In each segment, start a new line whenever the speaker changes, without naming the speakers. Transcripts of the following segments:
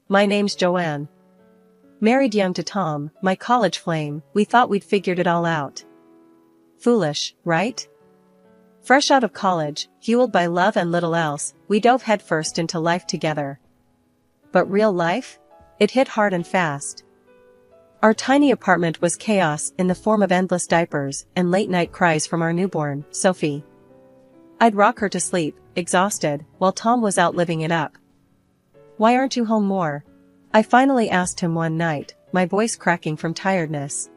My name's Joanne. Married young to Tom, my college flame, we thought we'd figured it all out. Foolish, right? Fresh out of college, fueled by love and little else, we dove headfirst into life together. But real life? It hit hard and fast. Our tiny apartment was chaos in the form of endless diapers and late-night cries from our newborn, Sophie. I'd rock her to sleep, exhausted, while Tom was out living it up. "Why aren't you home more?" I finally asked him one night, my voice cracking from tiredness.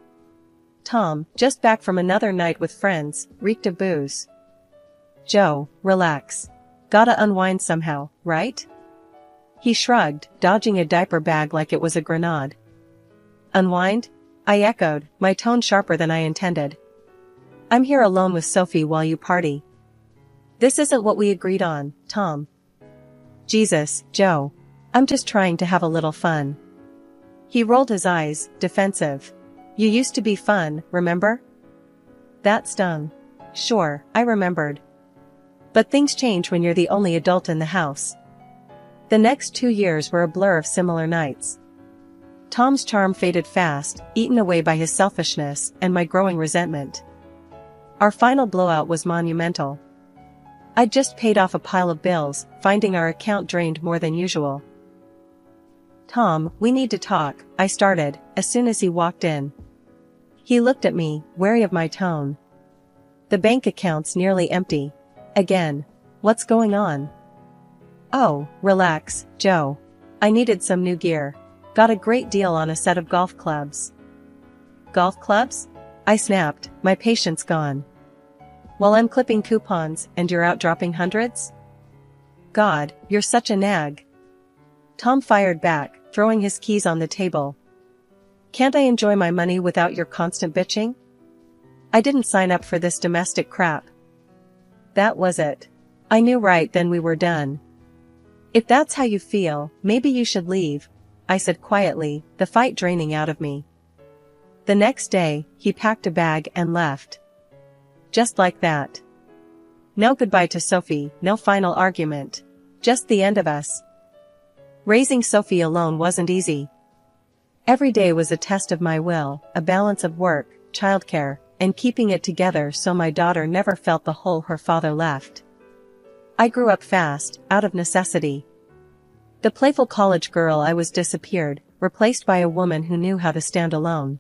Tom, just back from another night with friends, reeked of booze. "Joe, relax. Gotta unwind somehow, right?" He shrugged, dodging a diaper bag like it was a grenade. "Unwind?" I echoed, my tone sharper than I intended. "I'm here alone with Sophie while you party." "This isn't what we agreed on, Tom." "Jesus, Joe. I'm just trying to have a little fun." He rolled his eyes, defensive. "You used to be fun, remember?" That stung. Sure, I remembered. But things change when you're the only adult in the house. The next 2 years were a blur of similar nights. Tom's charm faded fast, eaten away by his selfishness and my growing resentment. Our final blowout was monumental. I'd just paid off a pile of bills, finding our account drained more than usual. "Tom, we need to talk," I started, as soon as he walked in. He looked at me, wary of my tone. "The bank account's nearly empty. Again. What's going on?" "Oh, relax, Joe. I needed some new gear. Got a great deal on a set of golf clubs." "Golf clubs?" I snapped, my patience gone. "While I'm clipping coupons and you're out dropping hundreds?" "God, you're such a nag." Tom fired back, throwing his keys on the table. "Can't I enjoy my money without your constant bitching? I didn't sign up for this domestic crap." That was it. I knew right then we were done. "If that's how you feel, maybe you should leave," I said quietly, the fight draining out of me. The next day, he packed a bag and left. Just like that. No goodbye to Sophie, no final argument. Just the end of us. Raising Sophie alone wasn't easy. Every day was a test of my will, a balance of work, childcare, and keeping it together so my daughter never felt the hole her father left. I grew up fast, out of necessity. The playful college girl I was disappeared, replaced by a woman who knew how to stand alone.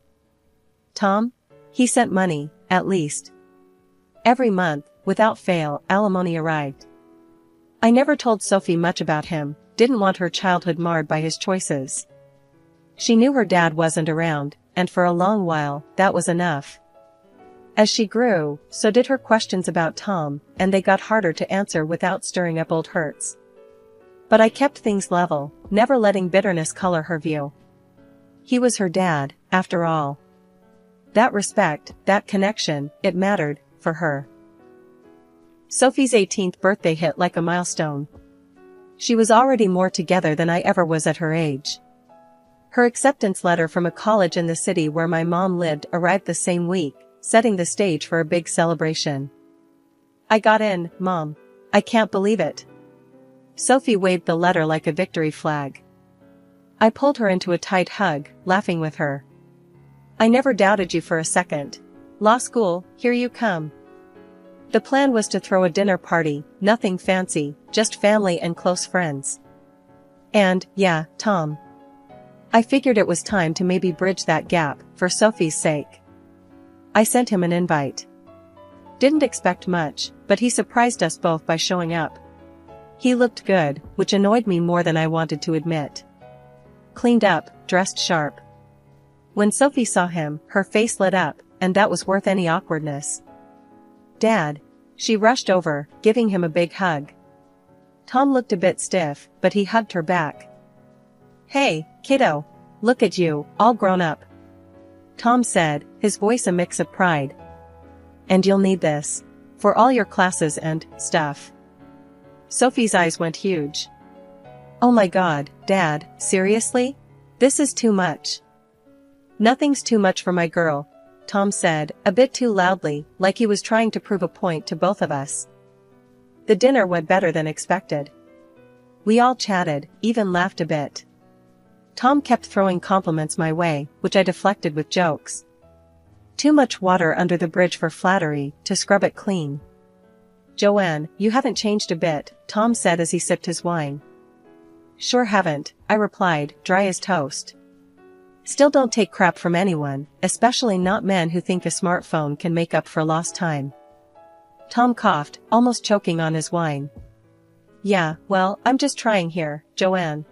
Tom? He sent money, at least. Every month, without fail, alimony arrived. I never told Sophie much about him, didn't want her childhood marred by his choices. She knew her dad wasn't around, and for a long while, that was enough. As she grew, so did her questions about Tom, and they got harder to answer without stirring up old hurts. But I kept things level, never letting bitterness color her view. He was her dad, after all. That respect, that connection, it mattered, for her. Sophie's 18th birthday hit like a milestone. She was already more together than I ever was at her age. Her acceptance letter from a college in the city where my mom lived arrived the same week, setting the stage for a big celebration. "I got in, Mom. I can't believe it." Sophie waved the letter like a victory flag. I pulled her into a tight hug, laughing with her. "I never doubted you for a second. Law school, here you come." The plan was to throw a dinner party, nothing fancy, just family and close friends. And, yeah, Tom. I figured it was time to maybe bridge that gap, for Sophie's sake. I sent him an invite. Didn't expect much, but he surprised us both by showing up. He looked good, which annoyed me more than I wanted to admit. Cleaned up, dressed sharp. When Sophie saw him, her face lit up, and that was worth any awkwardness. "Dad." She rushed over, giving him a big hug. Tom looked a bit stiff, but he hugged her back. "Hey, kiddo. Look at you, all grown up." Tom said, his voice a mix of pride. "And you'll need this. For all your classes and stuff." Sophie's eyes went huge. "Oh my God, Dad, seriously? This is too much." "Nothing's too much for my girl," Tom said, a bit too loudly, like he was trying to prove a point to both of us. The dinner went better than expected. We all chatted, even laughed a bit. Tom kept throwing compliments my way, which I deflected with jokes. Too much water under the bridge for flattery, to scrub it clean. Joanne, you haven't changed a bit, Tom said as he sipped his wine. Sure haven't, I replied, dry as toast. Still don't take crap from anyone, especially not men who think a smartphone can make up for lost time. Tom coughed, almost choking on his wine. Yeah, well, I'm just trying here, Joanne.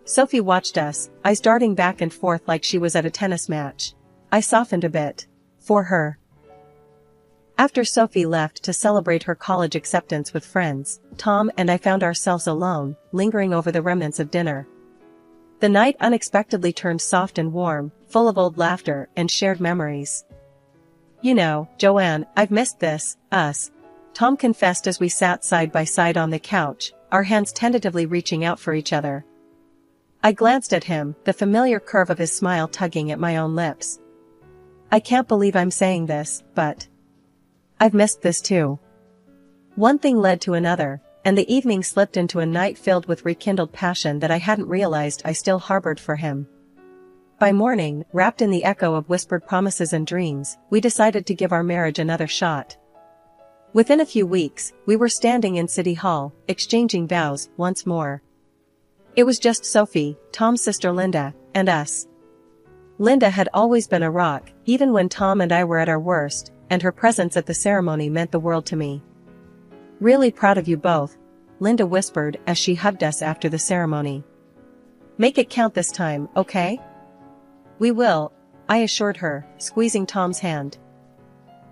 Sophie watched us, eyes darting back and forth like she was at a tennis match. I softened a bit. For her. After Sophie left to celebrate her college acceptance with friends, Tom and I found ourselves alone, lingering over the remnants of dinner. The night unexpectedly turned soft and warm, full of old laughter and shared memories. You know, Joanne, I've missed this, us. Tom confessed as we sat side by side on the couch, our hands tentatively reaching out for each other. I glanced at him, the familiar curve of his smile tugging at my own lips. I can't believe I'm saying this, but I've missed this too. One thing led to another, and the evening slipped into a night filled with rekindled passion that I hadn't realized I still harbored for him. By morning, wrapped in the echo of whispered promises and dreams, we decided to give our marriage another shot. Within a few weeks, we were standing in City Hall, exchanging vows once more. It was just Sophie, Tom's sister Linda, and us. Linda had always been a rock, even when Tom and I were at our worst, and her presence at the ceremony meant the world to me. Really proud of you both, Linda whispered as she hugged us after the ceremony. Make it count this time, okay? We will, I assured her, squeezing Tom's hand.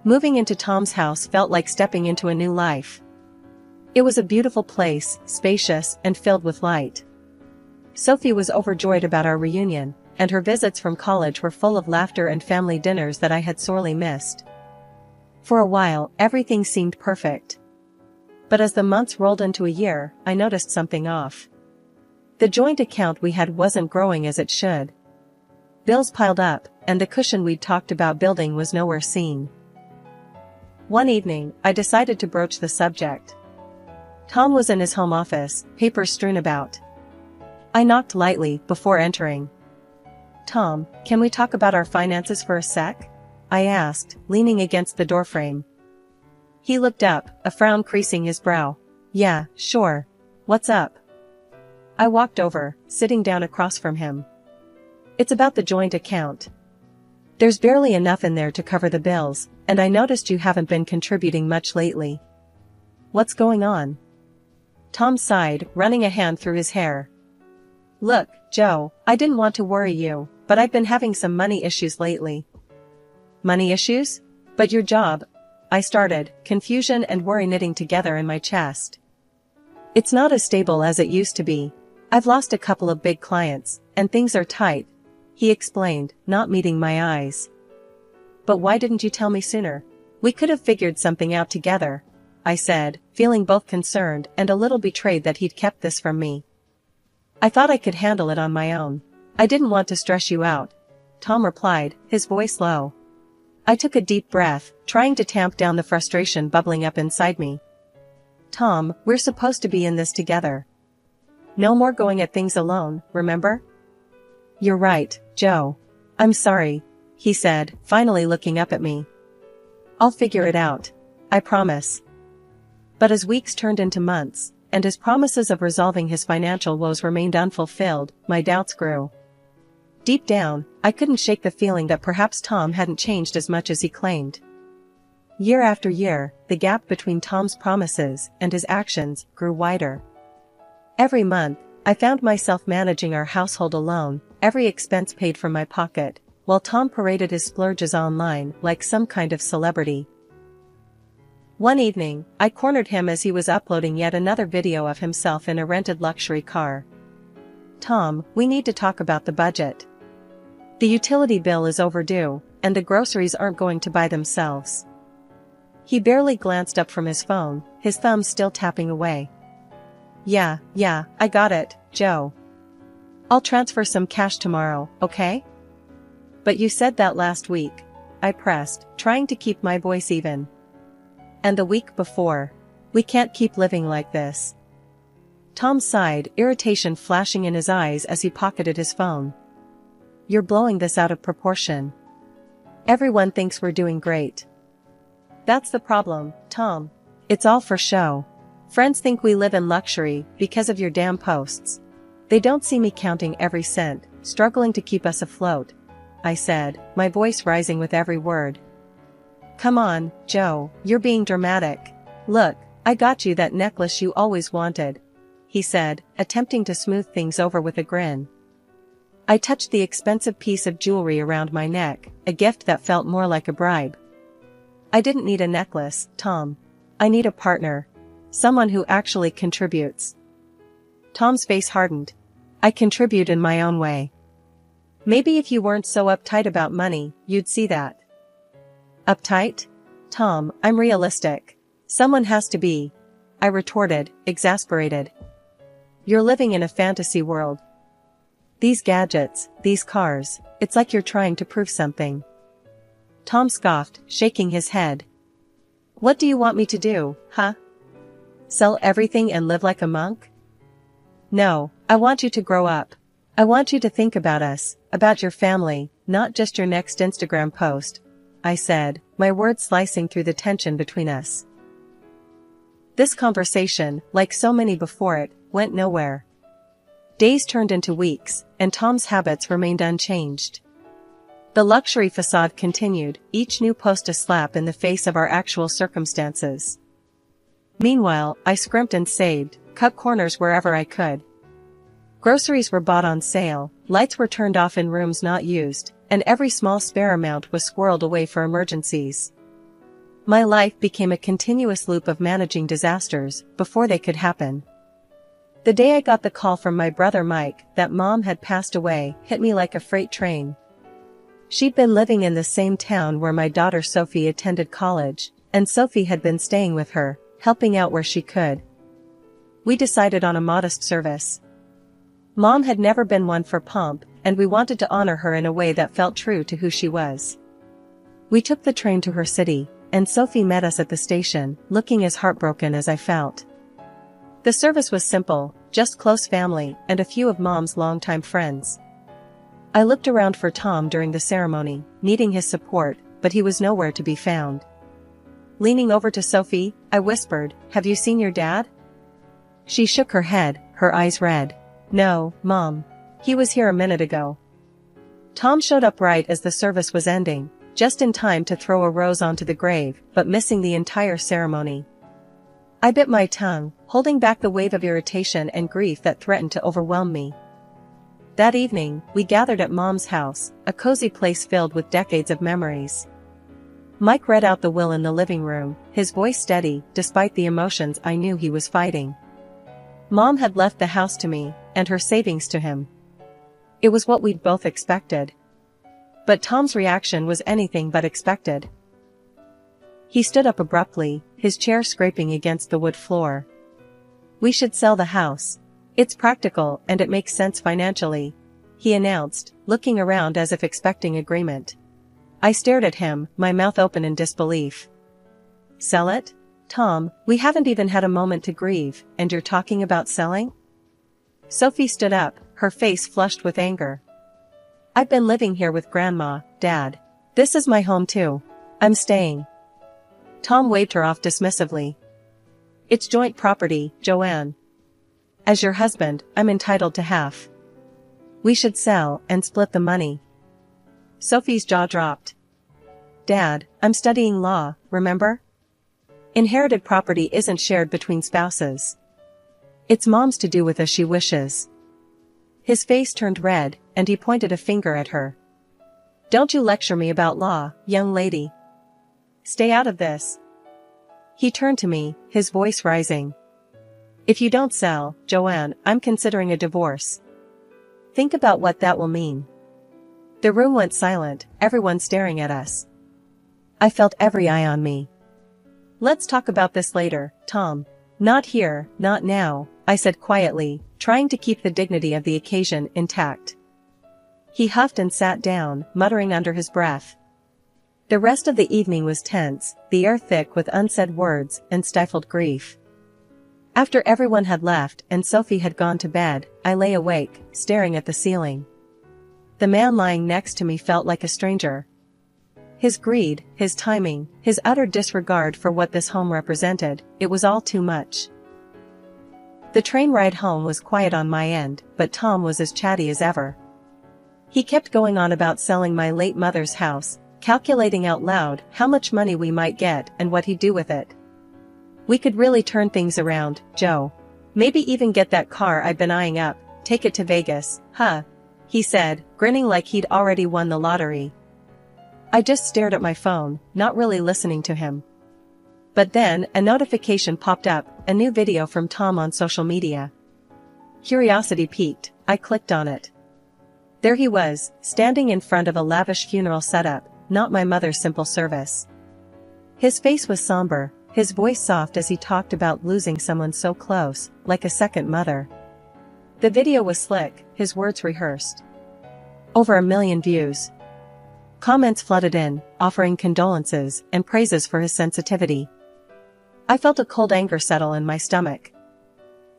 Moving into Tom's house felt like stepping into a new life. It was a beautiful place, spacious and filled with light. Sophie was overjoyed about our reunion, and her visits from college were full of laughter and family dinners that I had sorely missed. For a while, everything seemed perfect. But as the months rolled into a year, I noticed something off. The joint account we had wasn't growing as it should. Bills piled up, and the cushion we'd talked about building was nowhere seen. One evening, I decided to broach the subject. Tom was in his home office, papers strewn about. I knocked lightly before entering. Tom, can we talk about our finances for a sec? I asked, leaning against the doorframe. He looked up, a frown creasing his brow. Yeah, sure. What's up? I walked over, sitting down across from him. It's about the joint account. There's barely enough in there to cover the bills, and I noticed you haven't been contributing much lately. What's going on? Tom sighed, running a hand through his hair. Look, Joe, I didn't want to worry you, but I've been having some money issues lately. Money issues? But your job? I started, confusion and worry knitting together in my chest. It's not as stable as it used to be. I've lost a couple of big clients, and things are tight, he explained, not meeting my eyes. But why didn't you tell me sooner? We could have figured something out together, I said, feeling both concerned and a little betrayed that he'd kept this from me. I thought I could handle it on my own. I didn't want to stress you out, Tom replied, his voice low. I took a deep breath, trying to tamp down the frustration bubbling up inside me. Tom, we're supposed to be in this together. No more going at things alone, remember? You're right, Joe. I'm sorry, he said, finally looking up at me. I'll figure it out. I promise. But as weeks turned into months, and his promises of resolving his financial woes remained unfulfilled, my doubts grew. Deep down, I couldn't shake the feeling that perhaps Tom hadn't changed as much as he claimed. Year after year, the gap between Tom's promises and his actions grew wider. Every month, I found myself managing our household alone, every expense paid from my pocket, while Tom paraded his splurges online like some kind of celebrity. One evening, I cornered him as he was uploading yet another video of himself in a rented luxury car. Tom, we need to talk about the budget. The utility bill is overdue, and the groceries aren't going to buy themselves. He barely glanced up from his phone, his thumb still tapping away. Yeah, I got it, Joe. I'll transfer some cash tomorrow, okay? But you said that last week, I pressed, trying to keep my voice even. And the week before. We can't keep living like this. Tom sighed, irritation flashing in his eyes as he pocketed his phone. You're blowing this out of proportion. Everyone thinks we're doing great. That's the problem, Tom. It's all for show. Friends think we live in luxury because of your damn posts. They don't see me counting every cent, struggling to keep us afloat, I said, my voice rising with every word. Come on, Joe, you're being dramatic. Look, I got you that necklace you always wanted, he said, attempting to smooth things over with a grin. I touched the expensive piece of jewelry around my neck, a gift that felt more like a bribe. I didn't need a necklace, Tom. I need a partner. Someone who actually contributes. Tom's face hardened. I contribute in my own way. Maybe if you weren't so uptight about money, you'd see that. Uptight? Tom, I'm realistic. Someone has to be, I retorted, exasperated. You're living in a fantasy world. These gadgets, these cars, it's like you're trying to prove something. Tom scoffed, shaking his head. What do you want me to do, huh? Sell everything and live like a monk? No, I want you to grow up. I want you to think about us, about your family, not just your next Instagram post, I said, my words slicing through the tension between us. This conversation, like so many before it, went nowhere. Days turned into weeks, and Tom's habits remained unchanged. The luxury facade continued, each new post a slap in the face of our actual circumstances. Meanwhile, I scrimped and saved, cut corners wherever I could. Groceries were bought on sale, lights were turned off in rooms not used, and every small spare amount was squirreled away for emergencies. My life became a continuous loop of managing disasters before they could happen. The day I got the call from my brother Mike that Mom had passed away hit me like a freight train. She'd been living in the same town where my daughter Sophie attended college, and Sophie had been staying with her, helping out where she could. We decided on a modest service. Mom had never been one for pomp, and we wanted to honor her in a way that felt true to who she was. We took the train to her city, and Sophie met us at the station, looking as heartbroken as I felt. The service was simple, just close family and a few of Mom's longtime friends. I looked around for Tom during the ceremony, needing his support, but he was nowhere to be found. Leaning over to Sophie, I whispered, "Have you seen your dad?" She shook her head, her eyes red. "No, Mom. He was here a minute ago." Tom showed up right as the service was ending, just in time to throw a rose onto the grave, but missing the entire ceremony. I bit my tongue, holding back the wave of irritation and grief that threatened to overwhelm me. That evening, we gathered at Mom's house, a cozy place filled with decades of memories. Mike read out the will in the living room, his voice steady, despite the emotions I knew he was fighting. Mom had left the house to me, and her savings to him. It was what we'd both expected. But Tom's reaction was anything but expected. He stood up abruptly, his chair scraping against the wood floor. "We should sell the house. It's practical and it makes sense financially," he announced, looking around as if expecting agreement. I stared at him, my mouth open in disbelief. "Sell it? Tom, we haven't even had a moment to grieve, and you're talking about selling?" Sophie stood up, her face flushed with anger. "I've been living here with Grandma, Dad. This is my home too. I'm staying." Tom waved her off dismissively. "It's joint property, Joanne. As your husband, I'm entitled to half. We should sell and split the money." Sophie's jaw dropped. "Dad, I'm studying law, remember? Inherited property isn't shared between spouses. It's Mom's to do with as she wishes." His face turned red, and he pointed a finger at her. "Don't you lecture me about law, young lady. Stay out of this." He turned to me, his voice rising. "If you don't sell, Joanne, I'm considering a divorce. Think about what that will mean." The room went silent, everyone staring at us. I felt every eye on me. "Let's talk about this later, Tom. Not here, not now," I said quietly, trying to keep the dignity of the occasion intact. He huffed and sat down, muttering under his breath. The rest of the evening was tense, the air thick with unsaid words and stifled grief. After everyone had left and Sophie had gone to bed, I lay awake, staring at the ceiling. The man lying next to me felt like a stranger. His greed, his timing, his utter disregard for what this home represented, it was all too much. The train ride home was quiet on my end, but Tom was as chatty as ever. He kept going on about selling my late mother's house, calculating out loud how much money we might get and what he'd do with it. We could really turn things around, Joe. Maybe even get that car I've been eyeing up, take it to Vegas, huh? He said, grinning like he'd already won the lottery. I just stared at my phone, not really listening to him. But then, a notification popped up, a new video from Tom on social media. Curiosity piqued, I clicked on it. There he was, standing in front of a lavish funeral setup, not my mother's simple service. His face was somber, his voice soft as he talked about losing someone so close, like a second mother. The video was slick, his words rehearsed. Over 1 million views. Comments flooded in, offering condolences and praises for his sensitivity. I felt a cold anger settle in my stomach.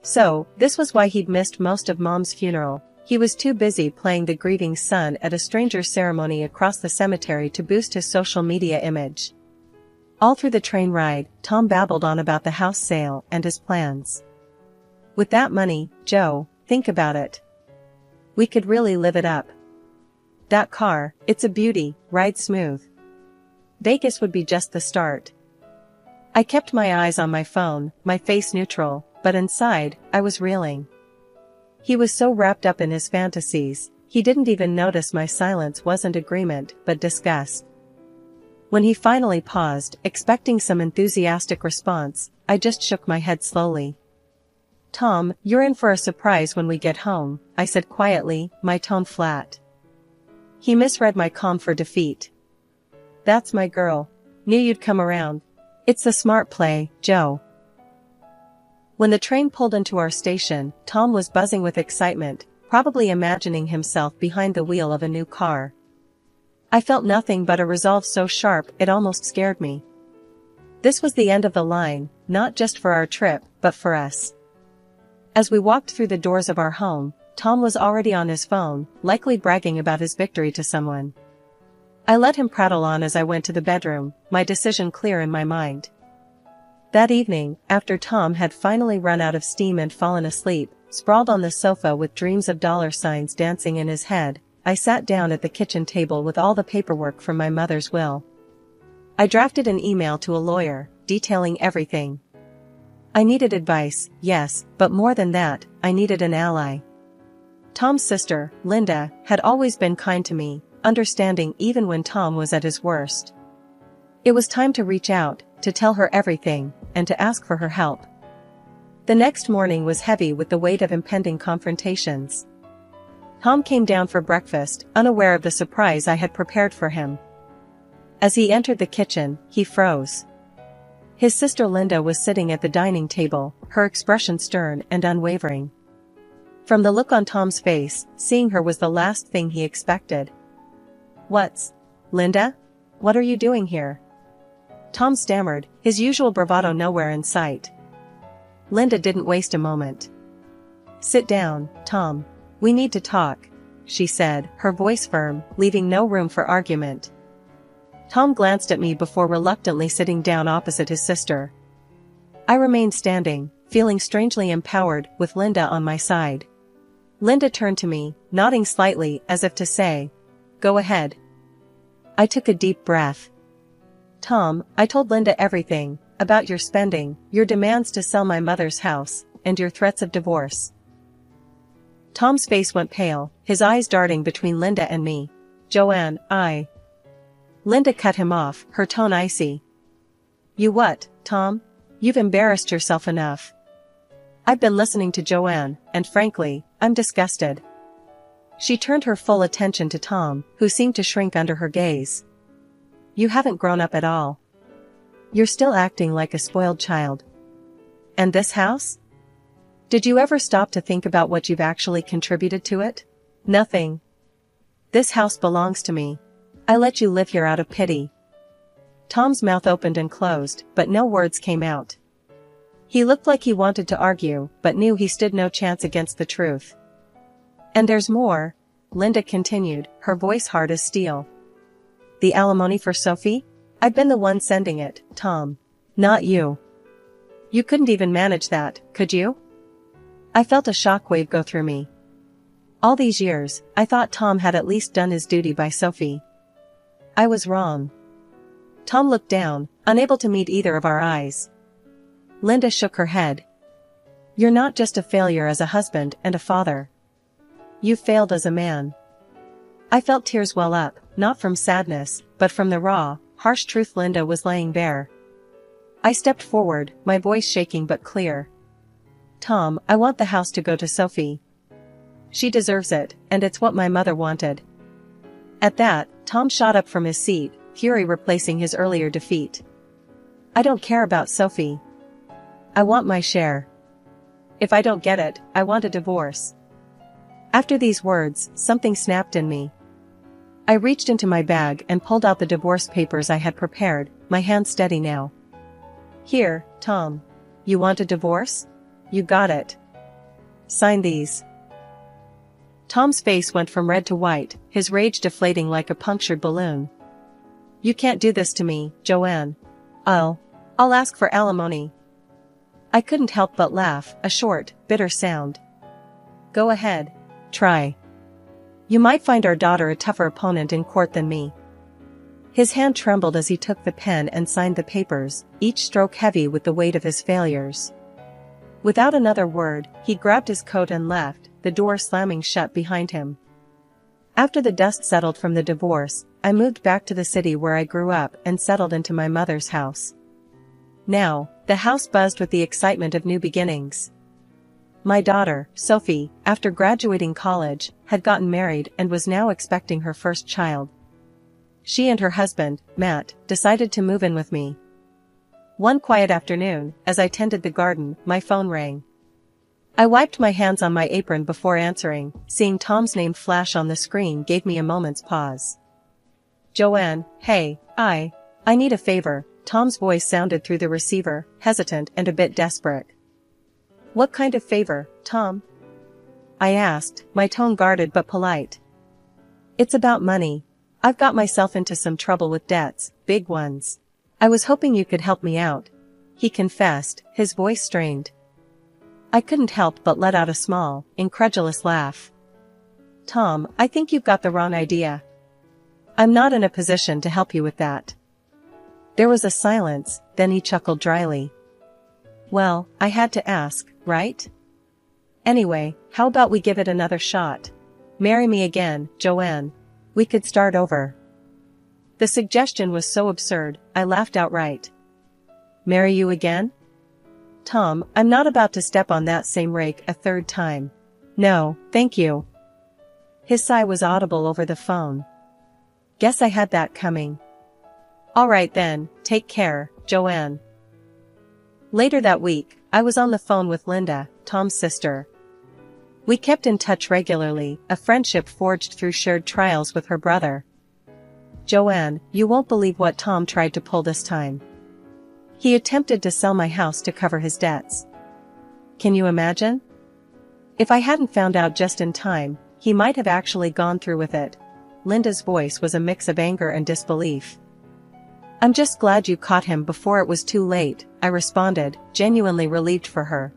So, this was why he'd missed most of Mom's funeral. He was too busy playing the grieving son at a stranger's ceremony across the cemetery to boost his social media image. All through the train ride, Tom babbled on about the house sale and his plans. With that money, Joe, think about it. We could really live it up. That car, it's a beauty, ride smooth. Vegas would be just the start. I kept my eyes on my phone, my face neutral, but inside, I was reeling. He was so wrapped up in his fantasies, he didn't even notice my silence wasn't agreement but disgust. When he finally paused, expecting some enthusiastic response, I just shook my head slowly. Tom, you're in for a surprise when we get home, I said quietly, my tone flat. He misread my calm for defeat. That's my girl. Knew you'd come around. It's a smart play, Joe. When the train pulled into our station, Tom was buzzing with excitement, probably imagining himself behind the wheel of a new car. I felt nothing but a resolve so sharp it almost scared me. This was the end of the line, not just for our trip, but for us. As we walked through the doors of our home, Tom was already on his phone, likely bragging about his victory to someone. I let him prattle on as I went to the bedroom, my decision clear in my mind. That evening, after Tom had finally run out of steam and fallen asleep, sprawled on the sofa with dreams of dollar signs dancing in his head, I sat down at the kitchen table with all the paperwork from my mother's will. I drafted an email to a lawyer, detailing everything. I needed advice, yes, but more than that, I needed an ally. Tom's sister, Linda, had always been kind to me, understanding even when Tom was at his worst. It was time to reach out, to tell her everything, and to ask for her help. The next morning was heavy with the weight of impending confrontations. Tom came down for breakfast, unaware of the surprise I had prepared for him. As he entered the kitchen, he froze. His sister Linda was sitting at the dining table, her expression stern and unwavering. From the look on Tom's face, seeing her was the last thing he expected. Linda? What are you doing here? Tom stammered, his usual bravado nowhere in sight. Linda didn't waste a moment. Sit down, Tom. We need to talk, she said, her voice firm, leaving no room for argument. Tom glanced at me before reluctantly sitting down opposite his sister. I remained standing, feeling strangely empowered, with Linda on my side. Linda turned to me, nodding slightly as if to say, "Go ahead." I took a deep breath. Tom, I told Linda everything, about your spending, your demands to sell my mother's house, and your threats of divorce. Tom's face went pale, his eyes darting between Linda and me. Joanne, Linda cut him off, her tone icy. You what, Tom? You've embarrassed yourself enough. I've been listening to Joanne, and frankly, I'm disgusted. She turned her full attention to Tom, who seemed to shrink under her gaze. You haven't grown up at all. You're still acting like a spoiled child. And this house? Did you ever stop to think about what you've actually contributed to it? Nothing. This house belongs to me. I let you live here out of pity. Tom's mouth opened and closed, but no words came out. He looked like he wanted to argue, but knew he stood no chance against the truth. And there's more, Linda continued, her voice hard as steel. The alimony for Sophie? I've been the one sending it, Tom. Not you. You couldn't even manage that, could you? I felt a shockwave go through me. All these years, I thought Tom had at least done his duty by Sophie. I was wrong. Tom looked down, unable to meet either of our eyes. Linda shook her head. You're not just a failure as a husband and a father. You failed as a man. I felt tears well up, not from sadness, but from the raw, harsh truth Linda was laying bare. I stepped forward, my voice shaking but clear. Tom, I want the house to go to Sophie. She deserves it, and it's what my mother wanted. At that, Tom shot up from his seat, fury replacing his earlier defeat. I don't care about Sophie. I want my share. If I don't get it, I want a divorce. After these words, something snapped in me. I reached into my bag and pulled out the divorce papers I had prepared, my hand steady now. Here, Tom. You want a divorce? You got it. Sign these. Tom's face went from red to white, his rage deflating like a punctured balloon. You can't do this to me, Joanne. I'll ask for alimony. I couldn't help but laugh, a short, bitter sound. Go ahead. Try. You might find our daughter a tougher opponent in court than me. His hand trembled as he took the pen and signed the papers, each stroke heavy with the weight of his failures. Without another word, he grabbed his coat and left, the door slamming shut behind him. After the dust settled from the divorce, I moved back to the city where I grew up and settled into my mother's house. Now, the house buzzed with the excitement of new beginnings. My daughter, Sophie, after graduating college, had gotten married and was now expecting her first child. She and her husband, Matt, decided to move in with me. One quiet afternoon, as I tended the garden, my phone rang. I wiped my hands on my apron before answering. Seeing Tom's name flash on the screen gave me a moment's pause. Joanne, hey, I need a favor. Tom's voice sounded through the receiver, hesitant and a bit desperate. What kind of favor, Tom? I asked, my tone guarded but polite. It's about money. I've got myself into some trouble with debts, big ones. I was hoping you could help me out, he confessed, his voice strained. I couldn't help but let out a small, incredulous laugh. Tom, I think you've got the wrong idea. I'm not in a position to help you with that. There was a silence, then he chuckled dryly. Well, I had to ask, right? Anyway, how about we give it another shot? Marry me again, Joanne. We could start over. The suggestion was so absurd, I laughed outright. Marry you again? Tom, I'm not about to step on that same rake a third time. No, thank you. His sigh was audible over the phone. Guess I had that coming. All right then, take care, Joanne. Later that week, I was on the phone with Linda, Tom's sister. We kept in touch regularly, a friendship forged through shared trials with her brother. Joanne, you won't believe what Tom tried to pull this time. He attempted to sell my house to cover his debts. Can you imagine? If I hadn't found out just in time, he might have actually gone through with it. Linda's voice was a mix of anger and disbelief. I'm just glad you caught him before it was too late, I responded, genuinely relieved for her.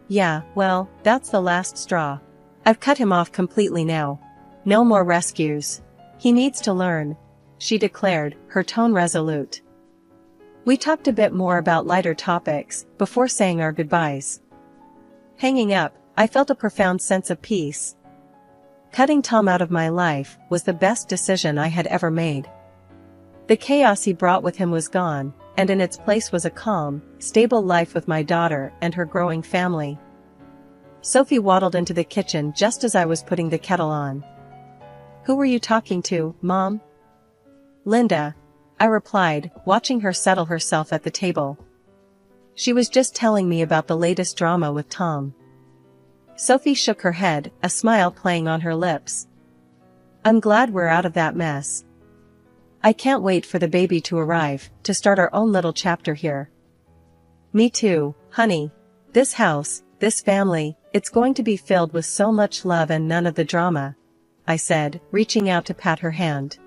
Yeah, well, that's the last straw. I've cut him off completely now. No more rescues. He needs to learn, she declared, her tone resolute. We talked a bit more about lighter topics, before saying our goodbyes. Hanging up, I felt a profound sense of peace. Cutting Tom out of my life was the best decision I had ever made. The chaos he brought with him was gone, and in its place was a calm, stable life with my daughter and her growing family. Sophie waddled into the kitchen just as I was putting the kettle on. Who were you talking to, Mom? Linda, I replied, watching her settle herself at the table. She was just telling me about the latest drama with Tom. Sophie shook her head, a smile playing on her lips. I'm glad we're out of that mess. I can't wait for the baby to arrive, to start our own little chapter here. Me too, Honey, this house, this family, it's going to be filled with so much love and none of the drama, I said, reaching out to pat her hand.